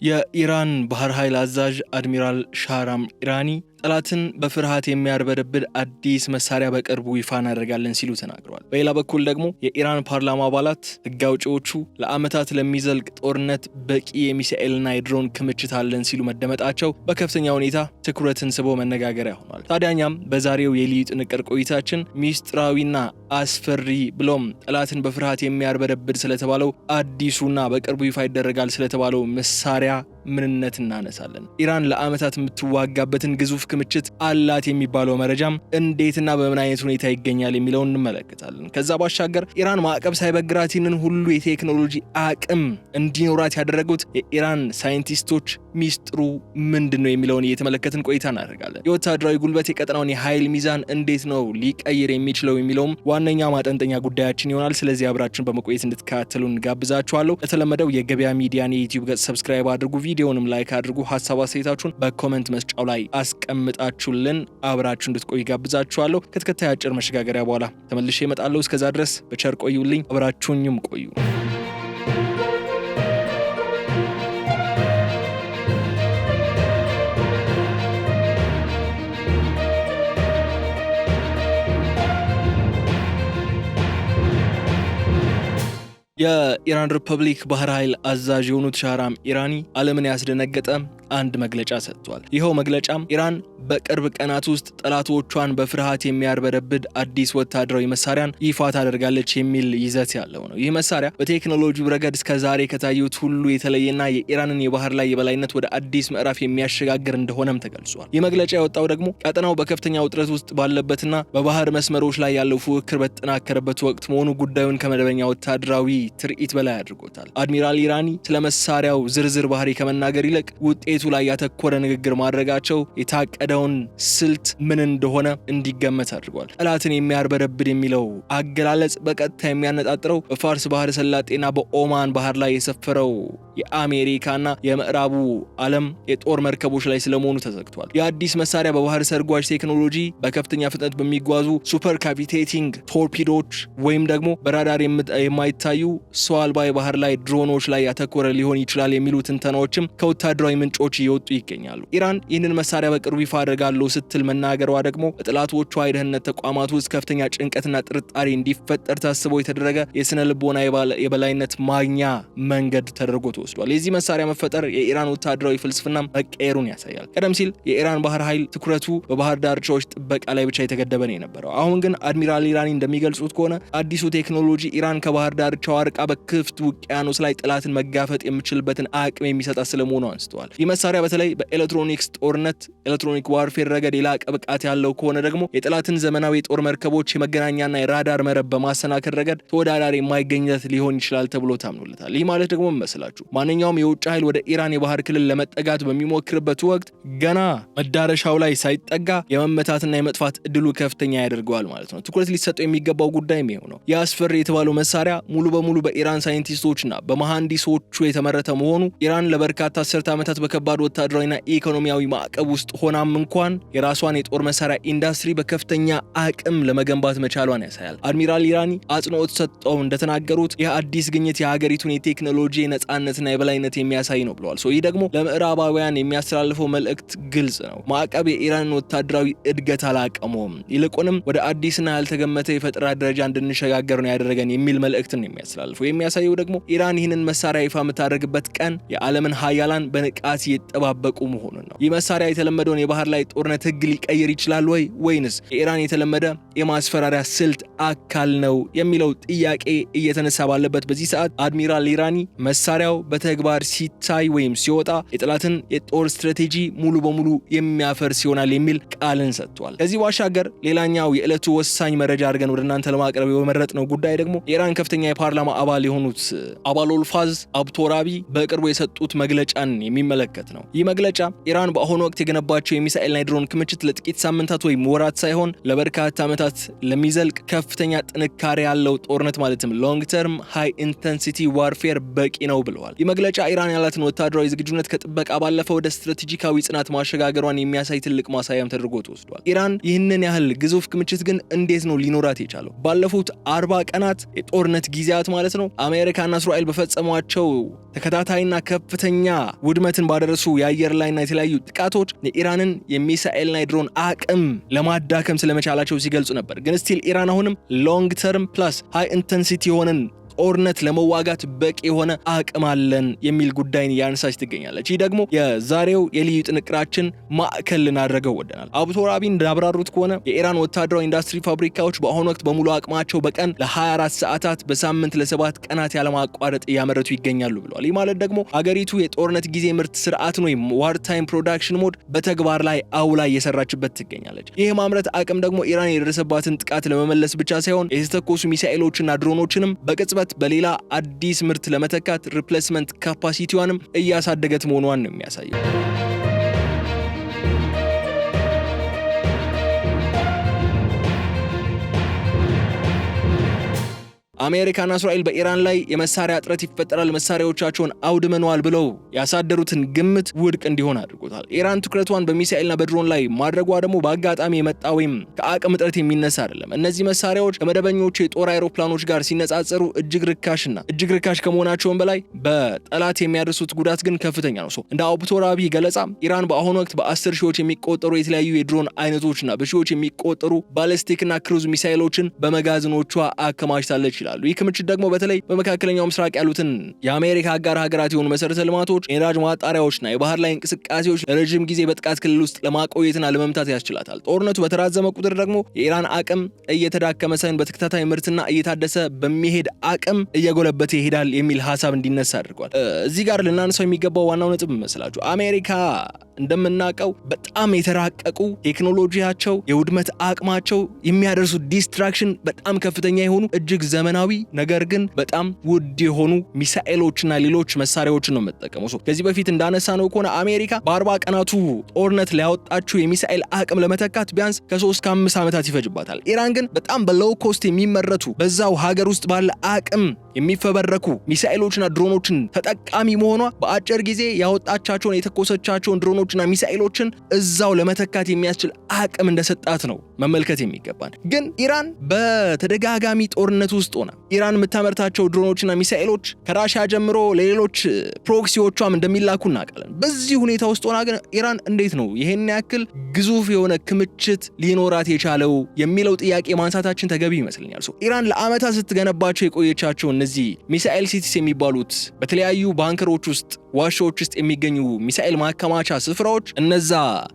የኢራን ባህር ኃይል አዛዥ አድሚራል ሻህራም ኢራኒ ጠላትን በፍርሃት የሚያርበደብድ አዲስ መሳሪያ በቅርቡ ይፋ እናደርጋለን ሲሉ ተናግረዋል። በሌላ በኩል ደግሞ የኢራን ፓርላማ አባላት ሕግ አውጪዎቹ ለዓመታት ለሚዘልቅ ጦርነት በቂ የሚሳኤልና የድሮን ክምችት አለን ሲሉ መደመጣቸው በከፍተኛ ሁኔታ ትኩረትን ስቦ መነጋገሪያ ሆኗል። ታዲያኛም በዛሬው የልዩ ጥንቅር ቆይታችን ሚስጥራዊና አስፈሪ ብሎም ጠላትን በፍርሃት የሚያርበደብድ ስለተባለው አዲሱና በቅርቡ ይፋ ይደረጋል ስለተባለው መሳሪያ ምንነት እናነሳለን። ኢራን ለዓመታት የምትዋጋበትን ግዙፍ ክምችት አላት የሚባለው መረጃም እንዴትና በምን አይነት ሁኔታ ይገኛል የሚለውን እንመለከታለን። ከዛ ባሻገር ኢራን ማዕቀብ ሳይበግራት ይህንን ሁሉ የቴክኖሎጂ አቅም እንዲኖራት ያደረጉት የኢራን ሳይንቲስቶች ሚስጥሩ ምንድነው የሚለውን እየተመለከትን ቆይታ እናደርጋለን። የወታደራዊ ጉልበት የቀጠናውን የኃይል ሚዛን እንዴት ነው ሊቀይር የሚችለው የሚለውም ዋነኛ ማጠንጠኛ ጉዳያችን ይሆናል። ስለዚህ አብራችን በመቆየት እንድትከታተሉን ጋብዛችኋለሁ። ለተለመደው የገበያ ሚዲያን የዩቲዩብ ገጽ ሰብስክራይብ አድርጉ፣ ቪዲዮንም ላይክ አድርጉ፣ ሐሳብ አስተያየታችሁን በኮሜንት መስጫው ላይ አስቀምጣችሁልን አብራችሁ እንድትቆዩ ጋብዛችኋለሁ። ከተከታይ አጭር መሸጋገሪያ በኋላ ተመልሼ እመጣለሁ። እስከዛ ድረስ በቸር ቆዩልኝ፣ አብራችሁኝም ቆዩ። የኢራን ሪፐብሊክ ባህር ኃይል አዛዥ የሆኑት ሻህራም ኢራኒ ዓለምን ያስደነገጠ አንድ መግለጫ ሰጥቷል። ይኸው መግለጫም ኢራን በቅርብ ቀናት ውስጥ ጠላቶቿን በፍርሃት የሚያርበደብድ አዲስ ወታደራዊ መሳሪያን ይፋ ታደርጋለች የሚል ይዘት ያለው ነው። ይህ መሳሪያ በቴክኖሎጂው ረገድ እስከ ዛሬ ከታዩት ሁሉ የተለየና የኢራንን የባህር ላይ የበላይነት ወደ አዲስ ምዕራፍ የሚያሸጋግር እንደሆነም ተገልጿል። ይህ መግለጫ የወጣው ደግሞ ቀጠናው በከፍተኛ ውጥረት ውስጥ ባለበትና በባህር መስመሮች ላይ ያለው ፉክክር በተጠናከረበት ወቅት መሆኑ ጉዳዩን ከመደበኛ ወታደራዊ ትርኢት በላይ አድርጎታል። አድሚራል ኢራኒ ስለ መሳሪያው ዝርዝር ባህሪ ከመናገር ይልቅ ውጤቱ ላይ ያተኮረ ንግግር ማድረጋቸው የታቀደውን ስልት ምን እንደሆነ እንዲገመት አድርጓል። ጠላትን የሚያርበደብድ የሚለው አገላለጽ በቀጥታ የሚያነጣጥረው በፋርስ ባህረ ሰላጤና በኦማን ባህር ላይ የሰፈረው የአሜሪካና የምዕራቡ ዓለም የጦር መርከቦች ላይ ስለመሆኑ ተዘግቷል። የአዲስ መሳሪያ በባህር ሰርጓጅ ቴክኖሎጂ በከፍተኛ ፍጥነት በሚጓዙ ሱፐር ካቪቴቲንግ ቶርፒዶች ወይም ደግሞ በራዳር የማይታዩ ሰው አልባ የባህር ላይ ድሮኖች ላይ ያተኮረ ሊሆን ይችላል የሚሉ ትንተናዎችም ከወታደራዊ ምንጮች እየወጡ ይገኛሉ። ኢራን ይህንን መሳሪያ በቅርቡ ይፋ አደርጋለሁ ስትል መናገሯ ደግሞ በጠላቶቿ የደህንነት ተቋማት ውስጥ ከፍተኛ ጭንቀትና ጥርጣሬ እንዲፈጠር ታስበው የተደረገ የስነ ልቦና የበላይነት ማግኛ መንገድ ተደርጎ ተወስዷል። የዚህ መሳሪያ መፈጠር የኢራን ወታደራዊ ፍልስፍና መቀየሩን ያሳያል። ቀደም ሲል የኢራን ባህር ኃይል ትኩረቱ በባህር ዳርቻዎች ጥበቃ ላይ ብቻ የተገደበ ነው የነበረው። አሁን ግን አድሚራል ኢራኒ እንደሚገልጹት ከሆነ አዲሱ ቴክኖሎጂ ኢራን ከባህር ዳርቻው አርቃ በክፍት ውቅያኖስ ላይ ጠላትን መጋፈጥ የሚችልበትን አቅም የሚሰጣት ስለመሆኑ አንስተዋል። ይህ መሳሪያ በተለይ በኤሌክትሮኒክስ ጦርነት ኤሌክትሮኒክ ዋርፌር ረገድ የላቀ ብቃት ያለው ከሆነ ደግሞ የጠላትን ዘመናዊ የጦር መርከቦች የመገናኛና የራዳር መረብ በማሰናከል ረገድ ተወዳዳሪ የማይገኝለት ሊሆን ይችላል ተብሎ ታምኖለታል። ይህ ማለት ደግሞ መስላችሁ ማንኛውም የውጭ ኃይል ወደ ኢራን የባህር ክልል ለመጠጋት በሚሞክርበት ወቅት ገና መዳረሻው ላይ ሳይጠጋ የመመታትና የመጥፋት እድሉ ከፍተኛ ያደርገዋል ማለት ነው። ትኩረት ሊሰጠው የሚገባው ጉዳይም ይሄው ነው። የአስፈሪ የተባለው መሳሪያ ሙሉ በሙሉ በኢራን ሳይንቲስቶችና በመሐንዲሶቹ የተመረተ መሆኑ ኢራን ለበርካታ አስርተ ዓመታት በከባድ ወታደራዊና ኢኮኖሚያዊ ማዕቀብ ውስጥ ሆናም እንኳን የራሷን የጦር መሳሪያ ኢንዱስትሪ በከፍተኛ አቅም ለመገንባት መቻሏን ያሳያል። አድሚራል ኢራኒ አጽንኦት ሰጥተው እንደተናገሩት ይህ አዲስ ግኝት የሀገሪቱን የቴክኖሎጂ ነጻነትና የበላይነት የሚያሳይ ነው ብለዋል። ይህ ደግሞ ለምዕራባውያን የሚያስተላልፈው መልእክት ግልጽ ነው። ማዕቀብ የኢራንን ወታደራዊ እድገት አላቀመውም፣ ይልቁንም ወደ አዲስና ያልተገመተ የፈጠራ ደረጃ እንድንሸጋገር ነው ያደረገን የሚል መልእክትን የሚያስተላልፈው። የሚያሳየው ደግሞ ኢራን ይህንን መሳሪያ ይፋ የምታደርግበት ቀን የዓለምን ሀያላን በንቃት እየተጠባበቁ መሆኑን ነው። ይህ መሳሪያ የተለመደውን የባህር ላይ ጦርነት ህግ ሊቀይር ይችላል ወይንስ የኢራን የተለመደ የማስፈራሪያ ስልት አካል ነው የሚለው ጥያቄ እየተነሳ ባለበት በዚህ ሰዓት አድሚራል ኢራኒ መሳሪያው በተግባር ሲታይ ወይም ሲወጣ የጠላትን የጦር ስትራቴጂ ሙሉ በሙሉ የሚያፈርስ ይሆናል የሚል ቃልን ሰጥቷል። ከዚህ ባሻገር ሌላኛው የዕለቱ ወሳኝ መረጃ አድርገን ወደ እናንተ ለማቅረብ የመረጥነው ጉዳይ ደግሞ የኢራን ከፍተኛ የፓርላማ አባል የሆኑት አባሎልፋዝ አብቶራቢ በቅርቡ የሰጡት መግለጫን የሚመለከት ነው። ይህ መግለጫ ኢራን በአሁኑ ወቅት የገነባቸው የሚሳኤልና የድሮን ክምችት ለጥቂት ሳምንታት ወይም ወራት ሳይሆን ለበርካታ ዓመታት ለሚዘልቅ ከፍተኛ ጥንካሬ ያለው ጦርነት ማለትም ሎንግ ተርም ሃይ ኢንተንሲቲ ዋርፌር በቂ ነው ብለዋል። ይህ መግለጫ ኢራን ያላትን ወታደራዊ ዝግጁነት ከጥበቃ ባለፈ ወደ ስትራቴጂካዊ ጽናት ማሸጋገሯን የሚያሳይ ትልቅ ማሳያም ተደርጎ ተወስዷል። ኢራን ይህንን ያህል ግዙፍ ክምችት ግን እንዴት ነው ሊኖራት የቻለው? ባለፉት 40 ቀናት የጦርነት ጊዜያት ማለት ነው አሜሪካና እስራኤል በፈጸሟቸው ተከታታይና ከፍተኛ ውድመትን ባደረሱ የአየር ላይና የተለያዩ ጥቃቶች የኢራንን የሚሳኤልና የድሮን አቅም ለማዳከም ስለመቻላቸው ሲገልጹ ነበር። ግን ስቲል ኢራን አሁንም ሎንግ ተርም ፕላስ ሃይ ኢንተንሲቲ የሆነን ጦርነት ለመዋጋት በቂ የሆነ አቅም አለን የሚል ጉዳይን ያነሳች ትገኛለች። ይህ ደግሞ የዛሬው የልዩ ጥንቅራችን ማዕከል ልናደርገው ወደናል። አቡ ቶራቢ እንዳብራሩት ከሆነ የኢራን ወታደራዊ ኢንዱስትሪ ፋብሪካዎች በአሁኑ ወቅት በሙሉ አቅማቸው በቀን ለ24 ሰዓታት በሳምንት ለ7 ቀናት ያለማቋረጥ እያመረቱ ይገኛሉ ብለዋል። ይህ ማለት ደግሞ አገሪቱ የጦርነት ጊዜ ምርት ስርዓትን ወይም ዋር ታይም ፕሮዳክሽን ሞድ በተግባር ላይ አውላ እየሰራችበት ትገኛለች። ይህ ማምረት አቅም ደግሞ ኢራን የደረሰባትን ጥቃት ለመመለስ ብቻ ሳይሆን የተተኮሱ ሚሳኤሎችና ድሮኖችንም በቅጽበት በሌላ አዲስ ምርት ለመተካት ሪፕሌስመንት ካፓሲቲዋንም እያሳደገት መሆኗን ነው የሚያሳየው። አሜሪካና እስራኤል በኢራን ላይ የመሳሪያ እጥረት ይፈጠራል፣ መሳሪያዎቻቸውን አውድመነዋል ብለው ያሳደሩትን ግምት ውድቅ እንዲሆን አድርጎታል። ኢራን ትኩረቷን በሚሳኤልና በድሮን ላይ ማድረጓ ደግሞ በአጋጣሚ የመጣ ወይም ከአቅም እጥረት የሚነሳ አይደለም። እነዚህ መሳሪያዎች ከመደበኞቹ የጦር አይሮፕላኖች ጋር ሲነጻጸሩ እጅግ ርካሽ ከመሆናቸውም በላይ በጠላት የሚያደርሱት ጉዳት ግን ከፍተኛ ነው። እንደ አቡ ቶራቢ ገለጻ ኢራን በአሁኑ ወቅት በ10 ሺዎች የሚቆጠሩ የተለያዩ የድሮን አይነቶችና በሺዎች የሚቆጠሩ ባሊስቲክና ክሩዝ ሚሳኤሎችን በመጋዘኖቿ አከማችታለች ይላሉ። ይህ ክምችት ደግሞ በተለይ በመካከለኛው ምስራቅ ያሉትን የአሜሪካ አጋር ሀገራት የሆኑ መሰረተ ልማቶች፣ የነዳጅ ማጣሪያዎችና የባህር ላይ እንቅስቃሴዎች ለረጅም ጊዜ በጥቃት ክልል ውስጥ ለማቆየትና ለመምታት ያስችላታል። ጦርነቱ በተራዘመ ቁጥር ደግሞ የኢራን አቅም እየተዳከመ ሳይሆን በተከታታይ ምርትና እየታደሰ በሚሄድ አቅም እየጎለበተ ይሄዳል የሚል ሀሳብ እንዲነሳ አድርጓል። እዚህ ጋር ልናነሳው የሚገባው ዋናው ነጥብ መስላችሁ አሜሪካ እንደምናውቀው በጣም የተራቀቁ ቴክኖሎጂያቸው፣ የውድመት አቅማቸው፣ የሚያደርሱ ዲስትራክሽን በጣም ከፍተኛ የሆኑ እጅግ ዘመናዊ ነገር ግን በጣም ውድ የሆኑ ሚሳኤሎችና ሌሎች መሳሪያዎችን ነው የምትጠቀመው። ከዚህ በፊት እንዳነሳነው ከሆነ አሜሪካ በ40 ቀናቱ ጦርነት ሊያወጣችው የሚሳኤል አቅም ለመተካት ቢያንስ ከ3 እስከ 5 ዓመታት ይፈጅባታል። ኢራን ግን በጣም በሎው ኮስት የሚመረቱ በዛው ሀገር ውስጥ ባለ አቅም የሚፈበረኩ ሚሳኤሎችና ድሮኖችን ተጠቃሚ መሆኗ በአጭር ጊዜ ያወጣቻቸውን የተኮሰቻቸውን ድሮኖችና ሚሳኤሎችን እዛው ለመተካት የሚያስችል አቅም እንደሰጣት ነው መመልከት የሚገባን። ግን ኢራን በተደጋጋሚ ጦርነት ውስጥ ሆና ኢራን የምታመርታቸው ድሮኖችና ሚሳኤሎች ከራሻ ጀምሮ ለሌሎች ፕሮክሲዎቿም እንደሚላኩ እናውቃለን። በዚህ ሁኔታ ውስጥ ሆና ግን ኢራን እንዴት ነው ይሄን ያክል ግዙፍ የሆነ ክምችት ሊኖራት የቻለው የሚለው ጥያቄ ማንሳታችን ተገቢ ይመስለኛል። ኢራን ለዓመታት ስትገነባቸው የቆየቻቸው እነዚህ ሚሳኤል ሲቲስ የሚባሉት በተለያዩ ባንከሮች ውስጥ ዋሻዎች ውስጥ የሚገኙ ሚሳኤል ማከማቻ ስፍራዎች፣ እነዛ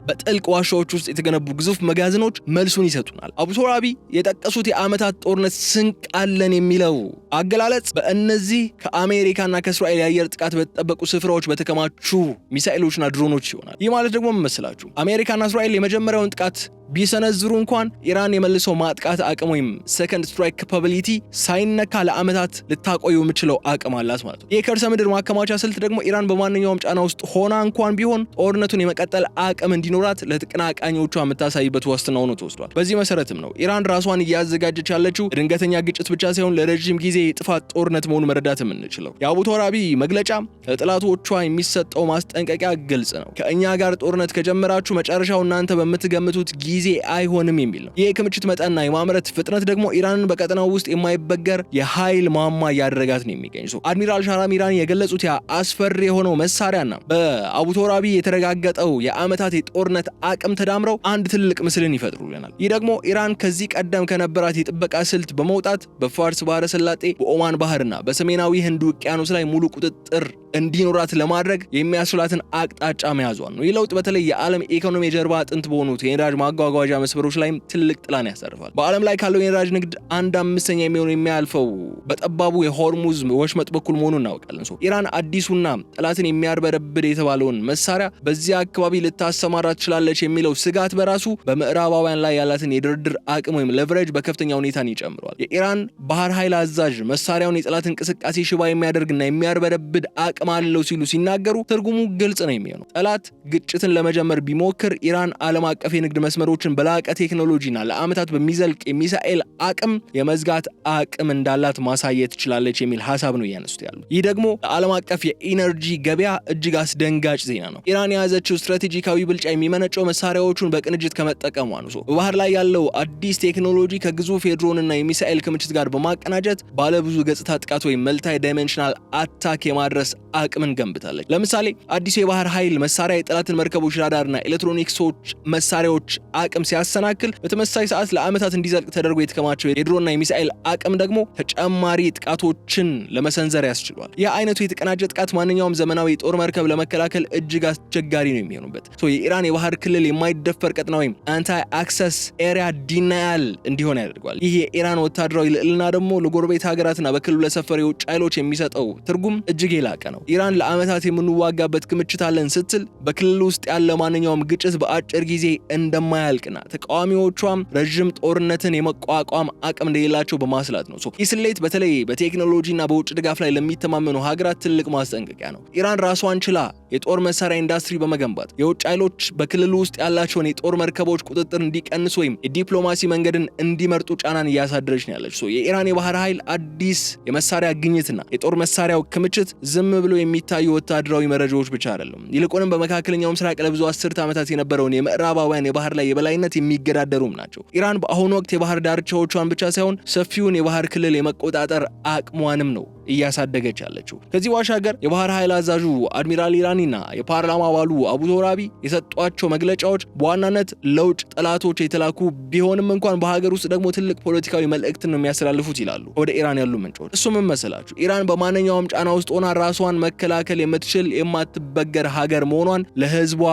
በጥልቅ ዋሻዎች ውስጥ የተገነቡ ግዙፍ መጋዘኖች መልሱን ይሰጡናል። አቡ ቶራቢ የጠቀሱት የዓመታት ጦርነት ስንቅ አለን የሚለው አገላለጽ በእነዚህ ከአሜሪካና ከእስራኤል የአየር ጥቃት በተጠበቁ ስፍራዎች በተከማቹ ሚሳኤሎችና ድሮኖች ይሆናል። ይህ ማለት ደግሞ ምን መሰላችሁ? አሜሪካና እስራኤል የመጀመሪያውን ጥቃት ቢሰነዝሩ እንኳን ኢራን የመልሶ ማጥቃት አቅም ወይም ሰከንድ ስትራይክ ካፓቢሊቲ ሳይነካ ለዓመታት ልታቆየው የምችለው አቅም አላት ማለት ነው። የከርሰ ምድር ማከማቻ ስልት ደግሞ ኢራን በማንኛውም ጫና ውስጥ ሆና እንኳን ቢሆን ጦርነቱን የመቀጠል አቅም እንዲኖራት ለተቀናቃኞቿ የምታሳይበት ዋስትና ሆኖ ተወስዷል። በዚህ መሰረትም ነው ኢራን ራሷን እያዘጋጀች ያለችው ድንገተኛ ግጭት ብቻ ሳይሆን ለረጅም ጊዜ የጥፋት ጦርነት መሆኑ መረዳት የምንችለው። የአቡ ቶራቢ መግለጫ ለጠላቶቿ የሚሰጠው ማስጠንቀቂያ ግልጽ ነው። ከእኛ ጋር ጦርነት ከጀመራችሁ መጨረሻው እናንተ በምትገምቱት ጊዜ አይሆንም የሚል ነው። ይህ ክምችት መጠንና የማምረት ፍጥነት ደግሞ ኢራንን በቀጠናው ውስጥ የማይበገር የኃይል ማማ ያደረጋት ነው የሚገኘው። አድሚራል ሻህራም ኢራኒ የገለጹት ያ አስፈሪ የሆነው መሳሪያና በአቡ ቶራቢ የተረጋገጠው የዓመታት የጦርነት አቅም ተዳምረው አንድ ትልቅ ምስልን ይፈጥሩልናል። ይህ ደግሞ ኢራን ከዚህ ቀደም ከነበራት የጥበቃ ስልት በመውጣት በፋርስ ባህረ ሰላጤ፣ በኦማን ባህርና በሰሜናዊ ህንድ ውቅያኖስ ላይ ሙሉ ቁጥጥር እንዲኖራት ለማድረግ የሚያስችላትን አቅጣጫ መያዟን ነው። ይህ ለውጥ በተለይ የዓለም ኢኮኖሚ የጀርባ አጥንት በሆኑት የነዳጅ ማጓጓዣ መስመሮች ላይም ትልቅ ጥላን ያሳርፋል። በዓለም ላይ ካለው የነዳጅ ንግድ 1/5 የሚሆነው የሚያልፈው በጠባቡ የሆርሙዝ ወሽመጥ በኩል መሆኑን እናውቃለን። ኢራን አዲሱና ጠላትን የሚያርበረብድ የተባለውን መሳሪያ በዚያ አካባቢ ልታሰማራ ትችላለች የሚለው ስጋት በራሱ በምዕራባውያን ላይ ያላትን የድርድር አቅም ወይም ሌቨሬጅ በከፍተኛ ሁኔታን ይጨምረዋል። የኢራን ባህር ኃይል አዛዥ መሳሪያውን የጠላት እንቅስቃሴ ሽባ የሚያደርግና የሚያርበረብድ አቅም አለው ሲሉ ሲናገሩ ትርጉሙ ግልጽ ነው የሚሆነው። ጠላት ግጭትን ለመጀመር ቢሞክር ኢራን ዓለም አቀፍ የንግድ መስመሮች ቦታዎችን በላቀ ቴክኖሎጂና ለዓመታት በሚዘልቅ የሚሳኤል አቅም የመዝጋት አቅም እንዳላት ማሳየት ትችላለች የሚል ሐሳብ ነው ያነሱት ያሉ። ይህ ደግሞ ለዓለም አቀፍ የኢነርጂ ገበያ እጅግ አስደንጋጭ ዜና ነው። ኢራን የያዘችው ስትራቴጂካዊ ብልጫ የሚመነጨው መሳሪያዎቹን በቅንጅት ከመጠቀሟ ነው። በባህር ላይ ያለው አዲስ ቴክኖሎጂ ከግዙፍ የድሮንና የሚሳኤል ክምችት ጋር በማቀናጀት ባለብዙ ገጽታ ጥቃት ወይም መልታይ ዳይሜንሽናል አታክ የማድረስ አቅምን ገንብታለች። ለምሳሌ አዲሱ የባህር ኃይል መሳሪያ የጠላትን መርከቦች ራዳርና ኤሌክትሮኒክሶች መሳሪያዎች አቅም ሲያሰናክል፣ በተመሳሳይ ሰዓት ለዓመታት እንዲዘልቅ ተደርጎ የተከማቸው የድሮንና የሚሳኤል አቅም ደግሞ ተጨማሪ ጥቃቶችን ለመሰንዘር ያስችሏል። ይህ አይነቱ የተቀናጀ ጥቃት ማንኛውም ዘመናዊ የጦር መርከብ ለመከላከል እጅግ አስቸጋሪ ነው የሚሆኑበት። የኢራን የባህር ክልል የማይደፈር ቀጠና ወይም አንታይ አክሰስ ኤሪያ ዲናያል እንዲሆን ያደርገዋል። ይህ የኢራን ወታደራዊ ልዕልና ደግሞ ለጎረቤት ሀገራትና በክልሉ ለሰፈሩ የውጭ ኃይሎች የሚሰጠው ትርጉም እጅግ የላቀ ነው። ኢራን ለዓመታት የምንዋጋበት ክምችት አለን ስትል በክልሉ ውስጥ ያለ ማንኛውም ግጭት በአጭር ጊዜ እንደማያልቅና ተቃዋሚዎቿም ረዥም ጦርነትን የመቋቋም አቅም እንደሌላቸው በማስላት ነው። ይህ ስሌት በተለይ በቴክኖሎጂና በውጭ ድጋፍ ላይ ለሚተማመኑ ሀገራት ትልቅ ማስጠንቀቂያ ነው። ኢራን ራሷን ችላ የጦር መሳሪያ ኢንዱስትሪ በመገንባት የውጭ ኃይሎች በክልሉ ውስጥ ያላቸውን የጦር መርከቦች ቁጥጥር እንዲቀንሱ ወይም የዲፕሎማሲ መንገድን እንዲመርጡ ጫናን እያሳደረች ነው ያለች። የኢራን የባህር ኃይል አዲስ የመሳሪያ ግኝትና የጦር መሳሪያው ክምችት ዝም ብሎ የሚታዩ ወታደራዊ መረጃዎች ብቻ አይደሉም። ይልቁንም በመካከለኛው ምስራቅ ለብዙ አስርት ዓመታት የነበረውን የምዕራባውያን የባህር ላይ የበላይነት የሚገዳደሩም ናቸው። ኢራን በአሁኑ ወቅት የባህር ዳርቻዎቿን ብቻ ሳይሆን ሰፊውን የባህር ክልል የመቆጣጠር አቅሟንም ነው እያሳደገች ያለችው። ከዚህ ባሻገር የባህር ኃይል አዛዡ አድሚራል ኢራኒና የፓርላማ አባሉ አቡ ቶራቢ የሰጧቸው መግለጫዎች በዋናነት ለውጭ ጠላቶች የተላኩ ቢሆንም እንኳን በሀገር ውስጥ ደግሞ ትልቅ ፖለቲካዊ መልእክትን ነው የሚያስተላልፉት ይላሉ ወደ ኢራን ያሉ ምንጮች። እሱ ምን መሰላችሁ? ኢራን በማንኛውም ጫና ውስጥ ሆና ራሷን መከላከል የምትችል የማትበገር ሀገር መሆኗን ለህዝቧ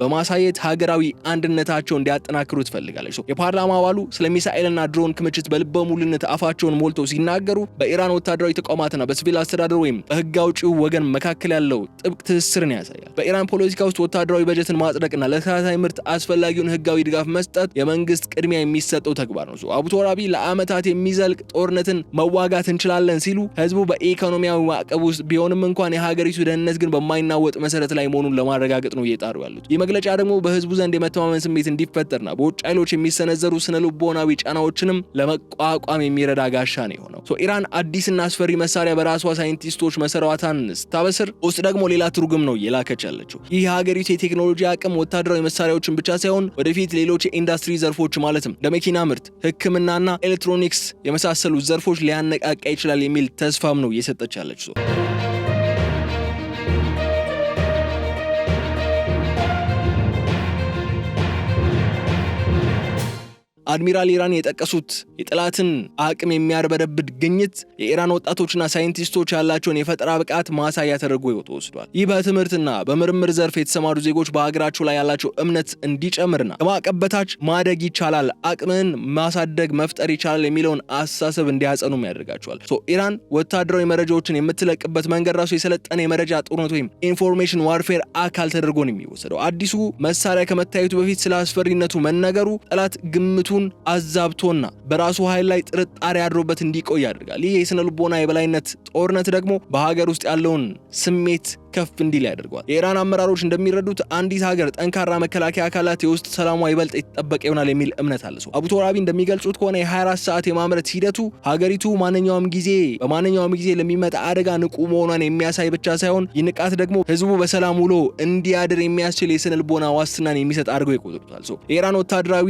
በማሳየት ሀገራዊ አንድነታቸውን እንዲያጠናክሩ ትፈልጋለች። የፓርላማ አባሉ ስለ ሚሳኤልና ድሮን ክምችት በልበ ሙሉነት አፋቸውን ሞልተው ሲናገሩ በኢራን ወታደራዊ ተቋማትና በሲቪል አስተዳደር ወይም በህግ አውጪው ወገን መካከል ያለው ጥብቅ ትስስርን ያሳያል። በኢራን ፖለቲካ ውስጥ ወታደራዊ በጀትን ማጽደቅና ለተከታታይ ምርት አስፈላጊውን ህጋዊ ድጋፍ መስጠት የመንግስት ቅድሚያ የሚሰጠው ተግባር ነው። አቡ ቶራቢ ለዓመታት የሚዘልቅ ጦርነትን መዋጋት እንችላለን ሲሉ ህዝቡ በኢኮኖሚያዊ ማዕቀብ ውስጥ ቢሆንም እንኳን የሀገሪቱ ደህንነት ግን በማይናወጥ መሰረት ላይ መሆኑን ለማረጋገጥ ነው እየጣሩ ያሉት። መግለጫ ደግሞ በህዝቡ ዘንድ የመተማመን ስሜት እንዲፈጠርና በውጭ ኃይሎች የሚሰነዘሩ ስነልቦናዊ ጫናዎችንም ለመቋቋም የሚረዳ ጋሻ ነው የሆነው። ኢራን አዲስና አስፈሪ መሳሪያ በራሷ ሳይንቲስቶች መሰራቷን ስታበስር ውስጥ ደግሞ ሌላ ትርጉም ነው እየላከች ያለችው። ይህ የሀገሪቱ የቴክኖሎጂ አቅም ወታደራዊ መሳሪያዎችን ብቻ ሳይሆን ወደፊት ሌሎች የኢንዱስትሪ ዘርፎች ማለትም ለመኪና ምርት፣ ህክምናና ኤሌክትሮኒክስ የመሳሰሉት ዘርፎች ሊያነቃቃ ይችላል የሚል ተስፋም ነው እየሰጠች ያለችው። አድሚራል ኢራን የጠቀሱት የጠላትን አቅም የሚያርበደብድ ግኝት የኢራን ወጣቶችና ሳይንቲስቶች ያላቸውን የፈጠራ ብቃት ማሳያ ተደርጎ ተወስዷል። ይህ በትምህርትና በምርምር ዘርፍ የተሰማሩ ዜጎች በሀገራቸው ላይ ያላቸው እምነት እንዲጨምርና ከማዕቀብ በታች ማደግ ይቻላል፣ አቅምን ማሳደግ መፍጠር ይቻላል የሚለውን አስተሳሰብ እንዲያጸኑም ያደርጋቸዋል። ኢራን ወታደራዊ መረጃዎችን የምትለቅበት መንገድ ራሱ የሰለጠነ የመረጃ ጦርነት ወይም ኢንፎርሜሽን ዋርፌር አካል ተደርጎ ነው የሚወሰደው። አዲሱ መሳሪያ ከመታየቱ በፊት ስለ አስፈሪነቱ መነገሩ ጠላት ግምቱ አዛብቶና በራሱ ኃይል ላይ ጥርጣሬ አድሮበት እንዲቆይ ያደርጋል። ይህ የስነ ልቦና የበላይነት ጦርነት ደግሞ በሀገር ውስጥ ያለውን ስሜት ከፍ እንዲል ያደርገዋል። የኢራን አመራሮች እንደሚረዱት አንዲት ሀገር ጠንካራ መከላከያ አካላት የውስጥ ሰላሟ ይበልጥ የተጠበቀ ይሆናል የሚል እምነት አለ። አቡ ቶራቢ እንደሚገልጹት ከሆነ የ24 ሰዓት የማምረት ሂደቱ ሀገሪቱ በማንኛውም ጊዜ ለሚመጣ አደጋ ንቁ መሆኗን የሚያሳይ ብቻ ሳይሆን ይህ ንቃት ደግሞ ህዝቡ በሰላም ውሎ እንዲያድር የሚያስችል የስነ ልቦና ዋስትናን የሚሰጥ አድርገው ይቆጥሩታል። የኢራን ወታደራዊ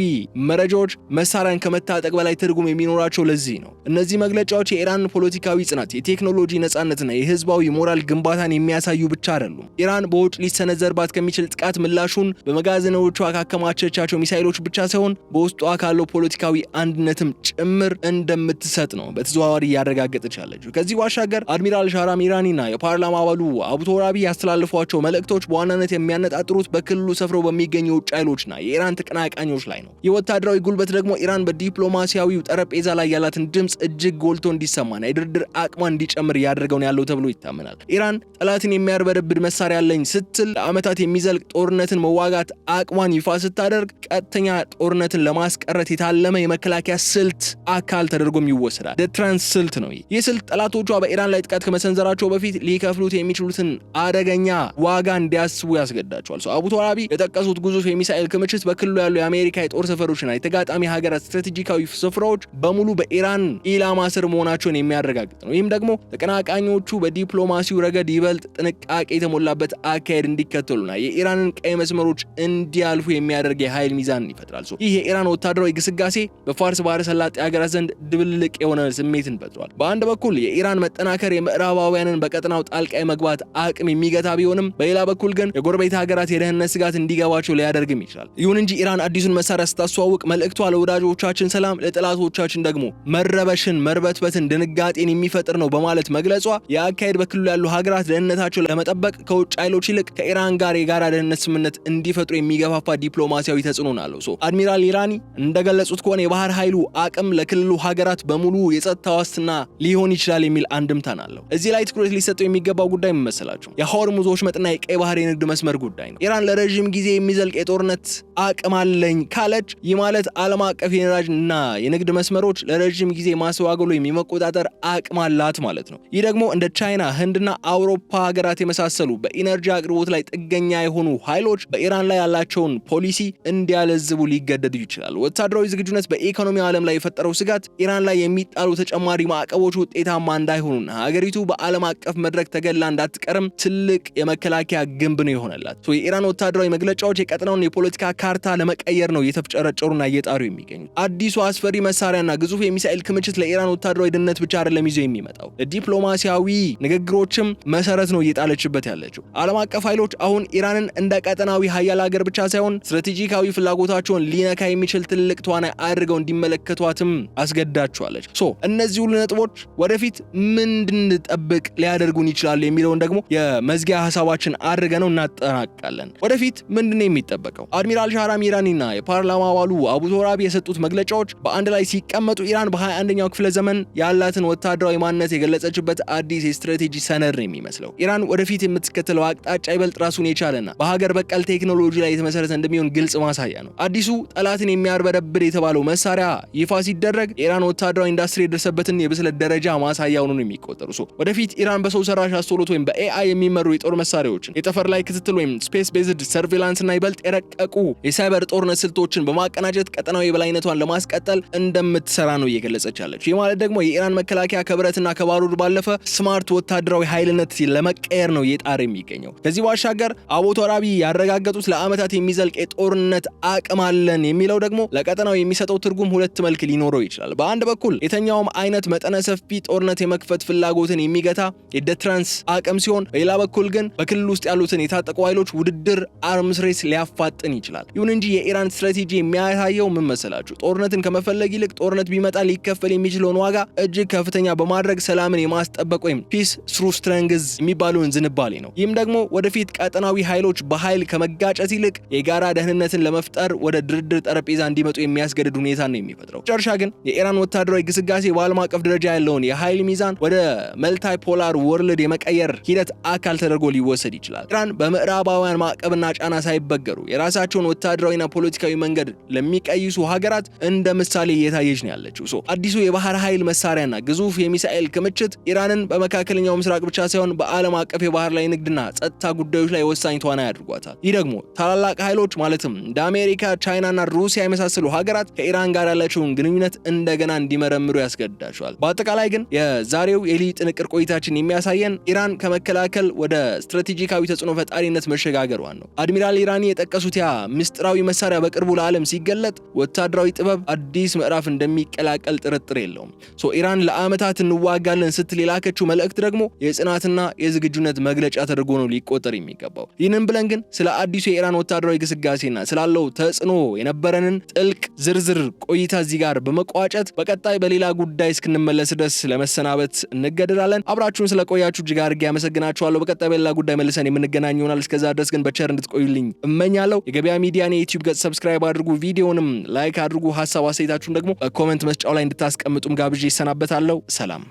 መረጃዎች መሳሪያን ከመታጠቅ በላይ ትርጉም የሚኖራቸው ለዚህ ነው። እነዚህ መግለጫዎች የኢራን ፖለቲካዊ ጽናት፣ የቴክኖሎጂ ነጻነትና የህዝባዊ ሞራል ግንባታን የሚያሳዩ ብቻ አይደሉም። ኢራን በውጭ ሊሰነዘርባት ከሚችል ጥቃት ምላሹን በመጋዘኖቿ ካከማቸቻቸው ሚሳኤሎች ብቻ ሳይሆን በውስጧ ካለው ፖለቲካዊ አንድነትም ጭምር እንደምትሰጥ ነው በተዘዋዋሪ እያረጋገጠች ያለችው። ከዚህ ባሻገር አድሚራል ሻህራም ኢራኒና የፓርላማ አባሉ አቡ ቶራቢ ያስተላልፏቸው መልእክቶች በዋናነት የሚያነጣጥሩት በክልሉ ሰፍረው በሚገኙ የውጭ ኃይሎችና የኢራን ተቀናቃኞች ላይ ነው። የወታደራዊ ጉልበት ደግሞ ኢራን በዲፕሎማሲያዊው ጠረጴዛ ላይ ያላትን ድምፅ እጅግ ጎልቶ እንዲሰማና የድርድር አቅሟ እንዲጨምር እያደረገው ነው ያለው ተብሎ ይታመናል። ኢራን ጠላትን የሚያርበደብድ መሳሪያ አለኝ ስትል ለዓመታት የሚዘልቅ ጦርነትን መዋጋት አቅሟን ይፋ ስታደርግ ቀጥተኛ ጦርነትን ለማስቀረት የታለመ የመከላከያ ስልት አካል ተደርጎም ይወሰዳል። የትራንስ ስልት ነው። ይህ ስልት ጠላቶቿ በኢራን ላይ ጥቃት ከመሰንዘራቸው በፊት ሊከፍሉት የሚችሉትን አደገኛ ዋጋ እንዲያስቡ ያስገዳቸዋል። አቡ ቶራቢ የጠቀሱት ግዙፍ የሚሳኤል ክምችት በክልሉ ያሉ የአሜሪካ የጦር ሰፈሮችና የተጋጣሚ ሀገራት ስትራቴጂካዊ ስፍራዎች በሙሉ በኢራን ኢላማ ስር መሆናቸውን የሚያረጋግጥ ነው። ይህም ደግሞ ተቀናቃኞቹ በዲፕሎማሲው ረገድ ይበልጥ ጥንቃቄ የተሞላበት አካሄድ እንዲከተሉና የኢራንን ቀይ መስመሮች እንዲያልፉ የሚያደርግ የኃይል ሚዛን ይፈጥራል። ይህ የኢራን ወታደራዊ ግስጋሴ በፋርስ ባህረ ሰላጤ ሀገራት ዘንድ ድብልቅ የሆነ ስሜትን ፈጥሯል። በአንድ በኩል የኢራን መጠናከር የምዕራባውያንን በቀጠናው ጣልቃ የመግባት አቅም የሚገታ ቢሆንም በሌላ በኩል ግን የጎረቤት ሀገራት የደህንነት ስጋት እንዲገባቸው ሊያደርግም ይችላል። ይሁን እንጂ ኢራን አዲሱን መሳሪያ ስታስተዋውቅ መልእክቷ ለወዳጆቻችን ሰላም፣ ለጠላቶቻችን ደግሞ መረበሽን፣ መርበትበትን፣ ድንጋጤን የሚፈጥር ነው በማለት መግለጿ የአካሄድ በክልሉ ያሉ ሀገራት ደህንነታቸው ለመጠበቅ ከውጭ ኃይሎች ይልቅ ከኢራን ጋር የጋራ ደህንነት ስምምነት እንዲፈጥሩ የሚገፋፋ ዲፕሎማሲያዊ ተጽዕኖ አለው። አድሚራል ኢራኒ እንደገለጹት ከሆነ የባህር ኃይሉ አቅም ለክልሉ ሀገራት በሙሉ የጸጥታ ዋስትና ሊሆን ይችላል የሚል አንድምታን አለው። እዚህ ላይ ትኩረት ሊሰጠው የሚገባው ጉዳይ ምን መሰላችሁ? የሆርሙዝ ወሽመጥና የቀይ ባህር የንግድ መስመር ጉዳይ ነው። ኢራን ለረጅም ጊዜ የሚዘልቅ የጦርነት አቅም አለኝ ካለች ይህ ማለት ዓለም አቀፍ የነዳጅና የንግድ መስመሮች ለረጅም ጊዜ ማስተዋገሉ የሚመቆጣጠር አቅም አላት ማለት ነው። ይህ ደግሞ እንደ ቻይና፣ ህንድና አውሮፓ ሀገራት የመሳሰሉ በኢነርጂ አቅርቦት ላይ ጥገኛ የሆኑ ኃይሎች በኢራን ላይ ያላቸውን ፖሊሲ እንዲያለዝቡ ሊገደዱ ይችላል። ወታደራዊ ዝግጁነት በኢኮኖሚው ዓለም ላይ የፈጠረው ስጋት ኢራን ላይ የሚጣሉ ተጨማሪ ማዕቀቦች ውጤታማ እንዳይሆኑና ሀገሪቱ በዓለም አቀፍ መድረክ ተገላ እንዳትቀርም ትልቅ የመከላከያ ግንብ ነው የሆነላት። የኢራን ወታደራዊ መግለጫዎች የቀጠናውን የፖለቲካ ካርታ ለመቀየር ነው እየተፍጨረጨሩና እየጣሩ የሚገኙት። አዲሱ አስፈሪ መሳሪያና ግዙፍ የሚሳኤል ክምችት ለኢራን ወታደራዊ ደህንነት ብቻ አይደለም ይዞ የሚመጣው ለዲፕሎማሲያዊ ንግግሮችም መሰረት ነው እየጣለችበት ያለችው። ዓለም አቀፍ ኃይሎች አሁን ኢራንን እንደ ቀጠናዊ ሀያል ሀገር ብቻ ሳይሆን ስትራቴጂካዊ ፍላጎታቸውን ሊነካ የሚችል ትልቅ ተዋናይ አድርገው እንዲመለከቷትም አስገዳቸዋለች። እነዚህ ሁሉ ነጥቦች ወደፊት ምን እንድንጠብቅ ሊያደርጉን ይችላሉ የሚለውን ደግሞ የመዝጊያ ሐሳባችን አድርገነው እናጠናቅቃለን። ወደፊት ምንድነው የሚጠበቀው? አድሚራል ሻህራም ኢራኒና የፓርላማ አባሉ አቡ ቶራቢ የሰጡት መግለጫዎች በአንድ ላይ ሲቀመጡ ኢራን በ21ኛው ክፍለ ዘመን ያላትን ወታደራዊ ማንነት የገለጸችበት አዲስ የስትራቴጂ ሰነድ ነው የሚመስለው። ኢራን ወደፊት የምትከተለው አቅጣጫ ይበልጥ ራሱን የቻለና በሀገር በቀል ቴክኖሎጂ ላይ የተመሰረተ እንደሚሆን ግልጽ ማሳያ ነው። አዲሱ ጠላትን የሚያርበደብድ የተባለው መሳሪያ ይፋ ሲደረግ የኢራን ወታደራዊ ኢንዱስትሪ የደረሰበትን የብስለት ደረጃ ማሳያ ሆኖ ነው የሚቆጠሩ። ወደፊት ኢራን በሰው ሰራሽ አስተውሎት ወይም በኤአይ የሚመሩ የጦር መሳሪያዎችን፣ የጠፈር ላይ ክትትል ወይም ስፔስ ቤዝድ ሰርቬላንስ እና ይበልጥ የረቀቁ የሳይበር ጦርነት ስልቶችን በማቀናጀት ቀጠናዊ የበላይነቷን ለማስቀጠል እንደምትሰራ ነው እየገለጸች ያለች። ይህ ማለት ደግሞ የኢራን መከላከያ ከብረትና ከባሩድ ባለፈ ስማርት ወታደራዊ ኃይልነት ለመቀየር ነው እየጣረ የሚገኘው። ከዚህ ባሻገር አቡ ቶራቢ ያረጋገጡት ለዓመታት የሚዘልቅ የጦርነት አቅም አለን የሚለው ደግሞ ለቀጠናው የሚሰጠው ትርጉም ሁለት መልክ ሊኖረው ይችላል። በአንድ በኩል የተኛውም አይነት መጠነ ሰፊ ጦርነት የመክፈት ፍላጎትን የሚገታ የደትራንስ አቅም ሲሆን፣ በሌላ በኩል ግን በክልል ውስጥ ያሉትን የታጠቁ ኃይሎች ውድድር አርምስ ሬስ ሊያፋጥን ይችላል። ይሁን እንጂ የኢራን ስትራቴጂ የሚያሳየው ምን መሰላችሁ? ጦርነትን ከመፈለግ ይልቅ ጦርነት ቢመጣ ሊከፈል የሚችለውን ዋጋ እጅግ ከፍተኛ በማድረግ ሰላምን የማስጠበቅ ወይም ፒስ ስሩ ስትሬንግዝ የሚባለውን ዝንባሌ ነው። ይህም ደግሞ ወደፊት ቀጠናዊ ኃይሎች በኃይል ከመጋጨት ይልቅ የጋራ ደህንነትን ለመፍጠር ወደ ድርድር ጠረጴዛ እንዲመጡ የሚያስገድድ ሁኔታ ነው የሚፈጥረው። ጨርሻ ግን የኢራን ወታደራዊ ግስጋሴ በዓለም አቀፍ ደረጃ ያለውን የኃይል ሚዛን ወደ መልታይ ፖላር ወርልድ የመቀየር ሂደት አካል ተደርጎ ሊወሰድ ይችላል። ኢራን በምዕራባውያን ማዕቀብና ጫና ሳይበገሩ የራሳቸውን ወታደራዊና ፖለቲካዊ መንገድ ለሚቀይሱ ሀገራት እንደ ምሳሌ እየታየች ነው ያለችው። አዲሱ የባህር ኃይል መሳሪያና ግዙፍ የሚሳኤል ክምችት ኢራንን በመካከለኛው ምስራቅ ብቻ ሳይሆን በዓለም አቀፍ የባህር ላይ ንግድና ጸጥታ ጉዳዮች ላይ ወሳኝ ተዋናይ አድርጓታል። ይህ ደግሞ ታላላቅ ኃይሎች ማለትም እንደ አሜሪካ፣ ቻይናና ሩሲያ የመሳሰሉ ሀገራት ከኢራን ጋር ያላቸውን ግንኙነት እንደገና እንዲመረምሩ ያስገድዳቸዋል። በአጠቃላይ ግን የዛሬው የልዩ ጥንቅር ቆይታችን የሚያሳየን ኢራን ከመከላከል ወደ ስትራቴጂካዊ ተጽዕኖ ፈጣሪነት መሸጋገሯን ነው። አድሚራል ኢራኒ የጠቀሱት ያ ምስጢራዊ መሳሪያ በቅርቡ ለዓለም ሲገለጥ ወታደራዊ ጥበብ አዲስ ምዕራፍ እንደሚቀላቀል ጥርጥር የለውም። ኢራን ለዓመታት እንዋጋለን ስትል የላከችው መልእክት ደግሞ የጽናትና የዝግጁነት መግለጫ ተደርጎ ነው ሊቆጠር የሚገባው። ይህንን ብለን ግን ስለ አዲሱ የኢራን ወታደራዊ ግስጋሴና ስላለው ተጽዕኖ የነበረንን ጥልቅ ዝርዝር ቆይታ እዚህ ጋር በመቋጨት በቀጣይ በሌላ ጉዳይ እስክንመለስ ድረስ ለመሰናበት እንገደዳለን። አብራችሁን ስለቆያችሁ እጅግ አድርጌ አመሰግናችኋለሁ። በቀጣይ በሌላ ጉዳይ መልሰን የምንገናኝ ይሆናል። እስከዛ ድረስ ግን በቸር እንድትቆዩልኝ እመኛለሁ። የገበያ ሚዲያን የዩቲዩብ ገጽ ሰብስክራይብ አድርጉ፣ ቪዲዮንም ላይክ አድርጉ። ሀሳብ አስተያየታችሁን ደግሞ ኮሜንት መስጫው ላይ እንድታስቀምጡም ጋብዤ ይሰናበታለሁ። ሰላም።